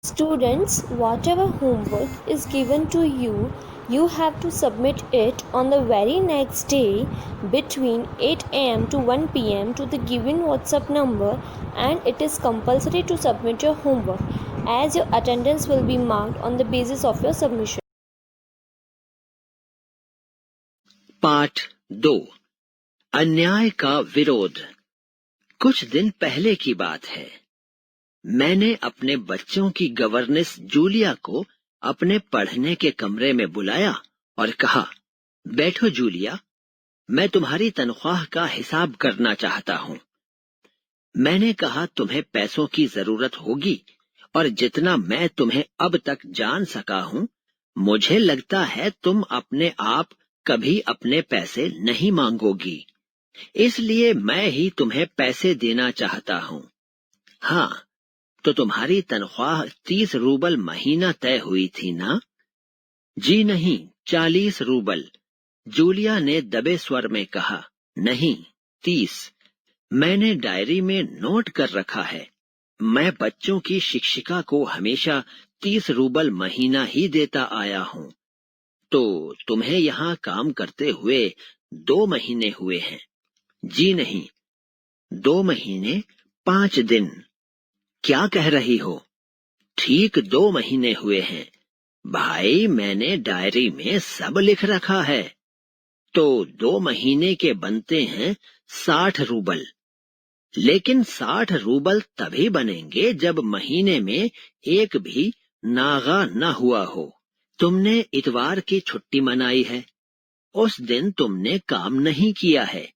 Students, whatever homework is given to you, you have to submit it on the very next day between 8 am to 1 pm to the given WhatsApp number, and it is compulsory to submit your homework as your attendance will be marked on the basis of your submission. पाठ 2 अन्याय का विरोध। कुछ दिन पहले की बात है। मैंने अपने बच्चों की गवर्नेस जूलिया को अपने पढ़ने के कमरे में बुलाया और कहा, बैठो जूलिया, मैं तुम्हारी तनख्वाह का हिसाब करना चाहता हूं। मैंने कहा, तुम्हें पैसों की जरूरत होगी और जितना मैं तुम्हें अब तक जान सका हूं, मुझे लगता है तुम अपने आप कभी अपने पैसे नहीं मांगोगी, इसलिए मैं ही तुम्हें पैसे देना चाहता हूं। हाँ, तो तुम्हारी तनख्वाह 30 रूबल महीना तय हुई थी ना? जी नहीं, 40 रूबल। जूलिया ने दबे स्वर में कहा। नहीं, 30। मैंने डायरी में नोट कर रखा है। मैं बच्चों की शिक्षिका को हमेशा 30 रूबल महीना ही देता आया हूं। तो तुम्हें यहाँ काम करते हुए 2 महीने हुए हैं। जी नहीं, 2 महीने 5 दिन। क्या कह रही हो? ठीक 2 महीने हुए हैं भाई, मैंने डायरी में सब लिख रखा है। तो 2 महीने के बनते हैं 60 रूबल। लेकिन 60 रूबल तभी बनेंगे जब महीने में एक भी नागा न हुआ हो। तुमने इतवार की छुट्टी मनाई है, उस दिन तुमने काम नहीं किया है।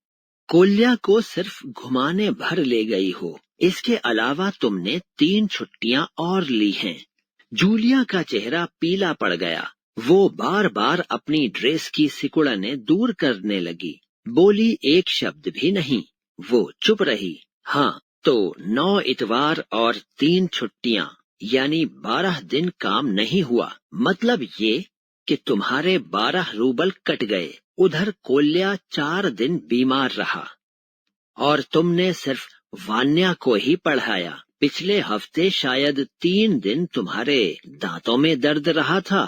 कोल्या को सिर्फ घुमाने भर ले गई हो। इसके अलावा तुमने 3 छुट्टियां और ली हैं। जूलिया का चेहरा पीला पड़ गया। वो बार बार अपनी ड्रेस की सिकुड़ने दूर करने लगी। बोली एक शब्द भी नहीं। वो चुप रही। हाँ, तो 9 इतवार और 3 छुट्टियां, यानी 12 दिन काम नहीं हुआ। मतलब ये कि तुम्हारे 12 रूबल कट गए। उधर कोल्या 4 दिन बीमार रहा और तुमने सिर्फ वान्या को ही पढ़ाया। पिछले हफ्ते शायद 3 दिन तुम्हारे दांतों में दर्द रहा था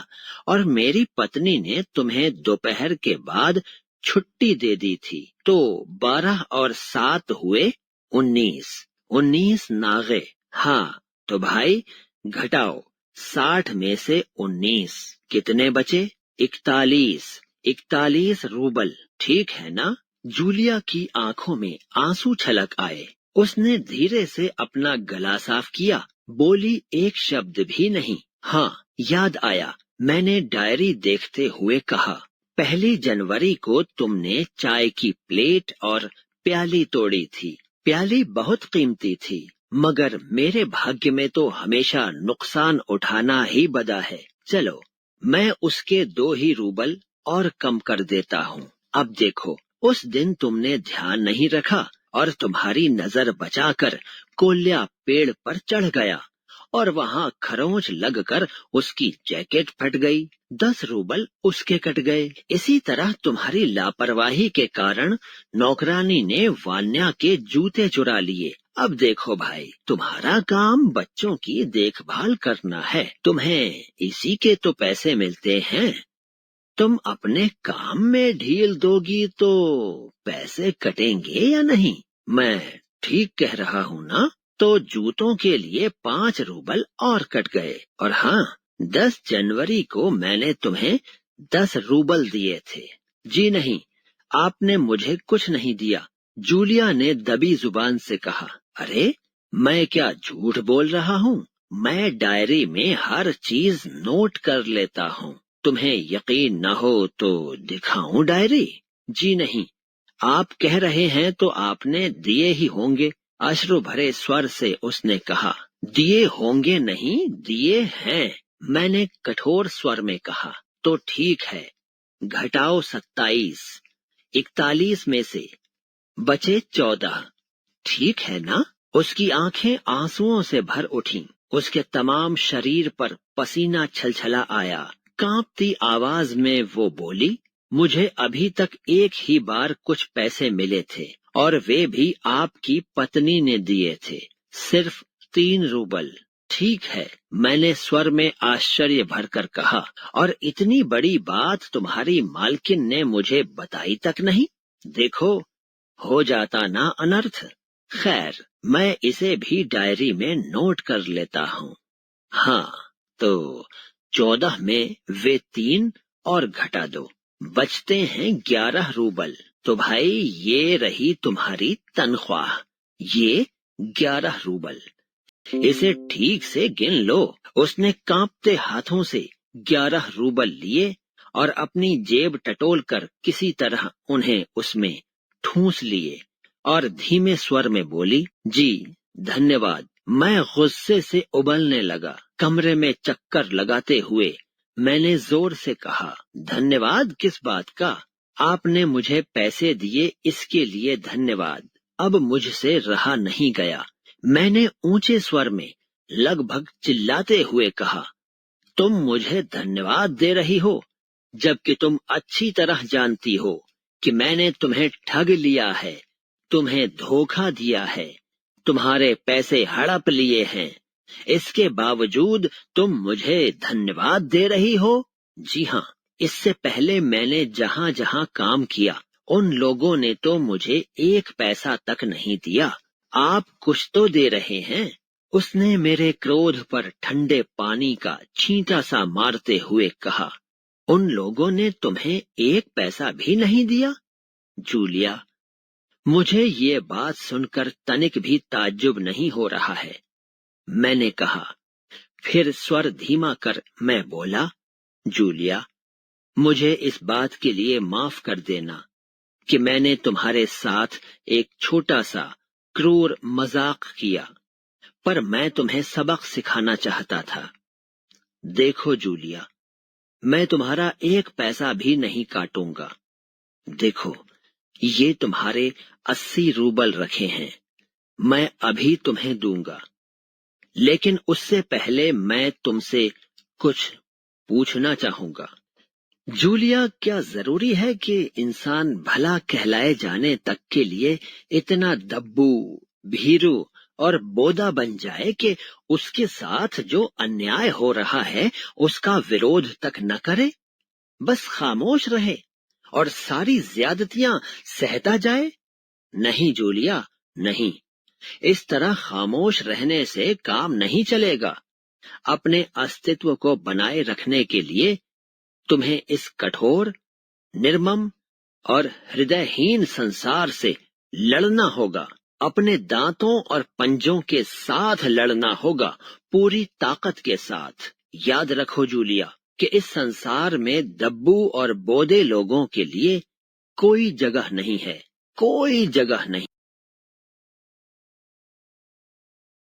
और मेरी पत्नी ने तुम्हें दोपहर के बाद छुट्टी दे दी थी। तो 12 और 7 हुए 19। 19 नागे। हाँ, तो भाई घटाओ, 60 में से 19 कितने बचे? 41। 41 रूबल, ठीक है ना? जूलिया की आंखों में आंसू छलक आए। उसने धीरे से अपना गला साफ किया। बोली एक शब्द भी नहीं। हाँ, याद आया, मैंने डायरी देखते हुए कहा, 1 जनवरी को तुमने चाय की प्लेट और प्याली तोड़ी थी। प्याली बहुत कीमती थी, मगर मेरे भाग्य में तो हमेशा नुकसान उठाना ही बदा है। चलो, मैं उसके 2 ही रूबल और कम कर देता हूँ। अब देखो, उस दिन तुमने ध्यान नहीं रखा और तुम्हारी नजर बचाकर कोल्या पेड़ पर चढ़ गया और वहां खरोंच लगकर उसकी जैकेट फट गई। 10 रूबल उसके कट गए। इसी तरह तुम्हारी लापरवाही के कारण नौकरानी ने वान्या के जूते चुरा लिए। अब देखो भाई, तुम्हारा काम बच्चों की देखभाल करना है। तुम्हें इसी के तो पैसे मिलते हैं। तुम अपने काम में ढील दोगी तो पैसे कटेंगे या नहीं? मैं ठीक कह रहा हूँ ना? तो जूतों के लिए 5 रूबल और कट गए। और हाँ, 10 जनवरी को मैंने तुम्हें 10 रूबल दिए थे। जी नहीं, आपने मुझे कुछ नहीं दिया। जूलिया ने दबी जुबान से कहा। अरे, मैं क्या झूठ बोल रहा हूँ? मैं डायरी में हर चीज नोट कर लेता हूँ। तुम्हें यकीन न हो तो दिखाऊं डायरी? जी नहीं, आप कह रहे हैं तो आपने दिए ही होंगे। अश्रु भरे स्वर से उसने कहा। दिए होंगे नहीं, दिए हैं, मैंने कठोर स्वर में कहा। तो ठीक है, घटाओ 27। 41 में से बचे 14, ठीक है ना? उसकी आंखें आंसुओं से भर उठीं। उसके तमाम शरीर पर पसीना छलछला आया। कांपती आवाज में वो बोली, मुझे अभी तक एक ही बार कुछ पैसे मिले थे और वे भी आपकी पत्नी ने दिए थे, सिर्फ 3 रूबल। ठीक है, मैंने स्वर में आश्चर्य भरकर कहा, और इतनी बड़ी बात तुम्हारी मालकिन ने मुझे बताई तक नहीं? देखो, हो जाता ना अनर्थ। खैर, मैं इसे भी डायरी में नोट कर लेता हूँ। हाँ, तो 14 में वे 3 और घटा दो, बचते हैं 11 रूबल। तो भाई, ये रही तुम्हारी तनख्वाह, ये 11 रूबल। इसे ठीक से गिन लो। उसने कांपते हाथों से 11 रूबल लिए और अपनी जेब टटोल कर किसी तरह उन्हें उसमें ठूंस लिए और धीमे स्वर में बोली, जी धन्यवाद। मैं गुस्से से उबलने लगा। कमरे में चक्कर लगाते हुए मैंने जोर से कहा, धन्यवाद किस बात का? आपने मुझे पैसे दिए, इसके लिए धन्यवाद। अब मुझसे रहा नहीं गया। मैंने ऊंचे स्वर में लगभग चिल्लाते हुए कहा, तुम मुझे धन्यवाद दे रही हो, जबकि तुम अच्छी तरह जानती हो कि मैंने तुम्हें ठग लिया है, तुम्हें धोखा दिया है, तुम्हारे पैसे हड़प लिए हैं। इसके बावजूद तुम मुझे धन्यवाद दे रही हो? जी हाँ, इससे पहले मैंने जहां जहां काम किया, उन लोगों ने तो मुझे 1 पैसा तक नहीं दिया। आप कुछ तो दे रहे हैं। उसने मेरे क्रोध पर ठंडे पानी का छींटा सा मारते हुए कहा, उन लोगों ने तुम्हें 1 पैसा भी नहीं दिया? जूलिया, मुझे ये बात सुनकर तनिक भी ताज्जुब नहीं हो रहा है। मैंने कहा। फिर स्वर धीमा कर मैं बोला, जूलिया, मुझे इस बात के लिए माफ कर देना कि मैंने तुम्हारे साथ एक छोटा सा क्रूर मजाक किया, पर मैं तुम्हें सबक सिखाना चाहता था। देखो जूलिया, मैं तुम्हारा 1 पैसा भी नहीं काटूंगा। देखो, ये तुम्हारे 80 रूबल रखे हैं, मैं अभी तुम्हें दूंगा, लेकिन उससे पहले मैं तुमसे कुछ पूछना चाहूंगा। जूलिया, क्या जरूरी है कि इंसान भला कहलाए जाने तक के लिए इतना दब्बू, भीरू और बोदा बन जाए कि उसके साथ जो अन्याय हो रहा है उसका विरोध तक न करे, बस खामोश रहे और सारी ज्यादतियां सहता जाए? नहीं जूलिया, नहीं। इस तरह खामोश रहने से काम नहीं चलेगा। अपने अस्तित्व को बनाए रखने के लिए तुम्हें इस कठोर, निर्मम और हृदयहीन संसार से लड़ना होगा। अपने दांतों और पंजों के साथ लड़ना होगा, पूरी ताकत के साथ। याद रखो जूलिया कि इस संसार में दब्बू और बोदे लोगों के लिए कोई जगह नहीं है, कोई जगह नहीं।